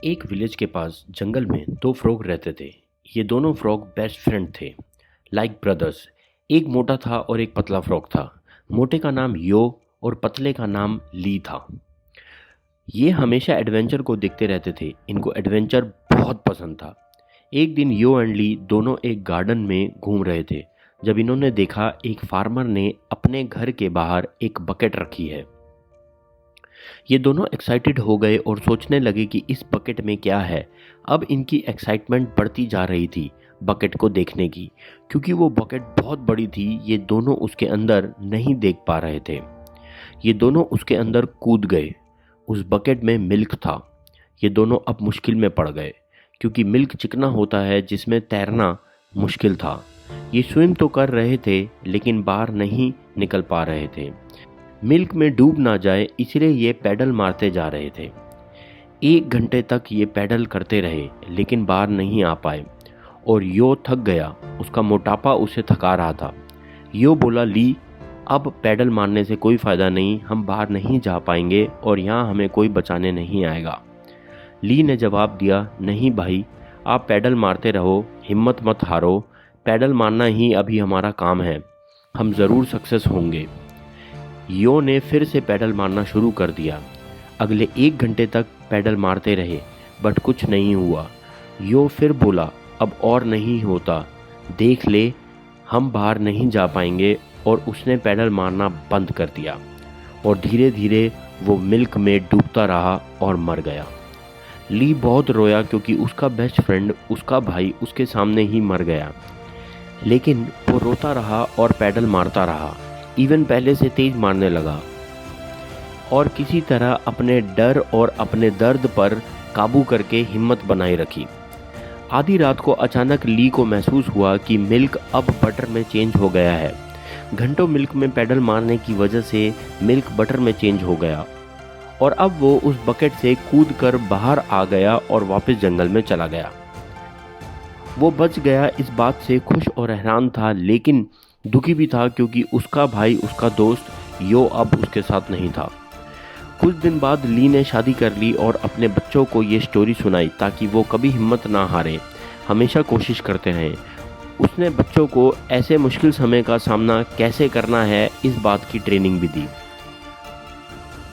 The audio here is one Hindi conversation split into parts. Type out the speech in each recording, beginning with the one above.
एक विलेज के पास जंगल में दो फ्रॉग रहते थे। ये दोनों फ्रॉग बेस्ट फ्रेंड थे, लाइक ब्रदर्स। एक मोटा था और एक पतला फ्रॉग था। मोटे का नाम यो और पतले का नाम ली था। ये हमेशा एडवेंचर को देखते रहते थे। इनको एडवेंचर बहुत पसंद था। एक दिन यो एंड ली दोनों एक गार्डन में घूम रहे थे जब इन्होंने देखा एक फार्मर ने अपने घर के बाहर एक बकेट रखी है। ये दोनों एक्साइटेड हो गए और सोचने लगे कि इस बकेट में क्या है। अब इनकी एक्साइटमेंट बढ़ती जा रही थी बकेट को देखने की, क्योंकि वो बकेट बहुत बड़ी थी। ये दोनों उसके अंदर नहीं देख पा रहे थे। ये दोनों उसके अंदर कूद गए। उस बकेट में मिल्क था। ये दोनों अब मुश्किल में पड़ गए, क्योंकि मिल्क चिकना होता है जिसमें तैरना मुश्किल था। ये स्विम तो कर रहे थे लेकिन बाहर नहीं निकल पा रहे थे। मिल्क में डूब ना जाए इसलिए ये पैडल मारते जा रहे थे। 1 घंटे तक ये पैडल करते रहे लेकिन बाहर नहीं आ पाए और यो थक गया। उसका मोटापा उसे थका रहा था। यो बोला, ली, अब पैडल मारने से कोई फ़ायदा नहीं, हम बाहर नहीं जा पाएंगे और यहाँ हमें कोई बचाने नहीं आएगा। ली ने जवाब दिया, नहीं भाई, आप पैडल मारते रहो, हिम्मत मत हारो। पैडल मारना ही अभी हमारा काम है, हम ज़रूर सक्सेस होंगे। यो ने फिर से पैडल मारना शुरू कर दिया। अगले 1 घंटे तक पैडल मारते रहे बट कुछ नहीं हुआ। यो फिर बोला, अब और नहीं होता, देख ले, हम बाहर नहीं जा पाएंगे। और उसने पैडल मारना बंद कर दिया और धीरे धीरे वो मिल्क में डूबता रहा और मर गया। ली बहुत रोया क्योंकि उसका बेस्ट फ्रेंड, उसका भाई उसके सामने ही मर गया। लेकिन वो रोता रहा और पैडल मारता रहा, इवन पहले से तेज मारने लगा और किसी तरह अपने डर और अपने दर्द पर काबू करके हिम्मत बनाए रखी। आधी रात को अचानक ली को महसूस हुआ कि मिल्क अब बटर में चेंज हो गया है। घंटों मिल्क में पैडल मारने की वजह से मिल्क बटर में चेंज हो गया और अब वो उस बकेट से कूदकर बाहर आ गया और वापस जंगल में चला गया। वो बच गया इस बात से खुश और हैरान था, लेकिन दुखी भी था क्योंकि उसका भाई, उसका दोस्त यो अब उसके साथ नहीं था। कुछ दिन बाद ली ने शादी कर ली और अपने बच्चों को ये स्टोरी सुनाई ताकि वो कभी हिम्मत ना हारे, हमेशा कोशिश करते रहें। उसने बच्चों को ऐसे मुश्किल समय का सामना कैसे करना है इस बात की ट्रेनिंग भी दी।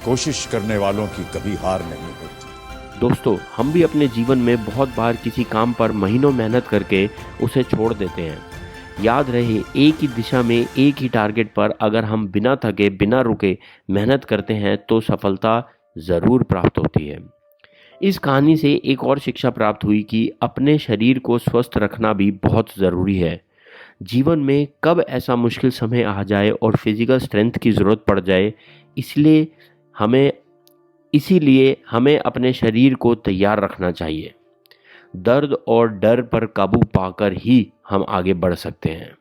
कोशिश करने वालों की कभी हार नहीं होती। दोस्तों, हम भी अपने जीवन में बहुत बार किसी काम पर महीनों मेहनत करके उसे छोड़ देते हैं। याद रहे, एक ही दिशा में एक ही टारगेट पर अगर हम बिना थके बिना रुके मेहनत करते हैं तो सफलता ज़रूर प्राप्त होती है। इस कहानी से एक और शिक्षा प्राप्त हुई कि अपने शरीर को स्वस्थ रखना भी बहुत ज़रूरी है। जीवन में कब ऐसा मुश्किल समय आ जाए और फिजिकल स्ट्रेंथ की ज़रूरत पड़ जाए, इसलिए हमें अपने शरीर को तैयार रखना चाहिए। दर्द और डर पर काबू पाकर ही हम आगे बढ़ सकते हैं।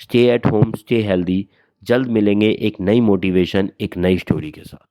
Stay at home, stay healthy. जल्द मिलेंगे एक नई मोटिवेशन, एक नई स्टोरी के साथ।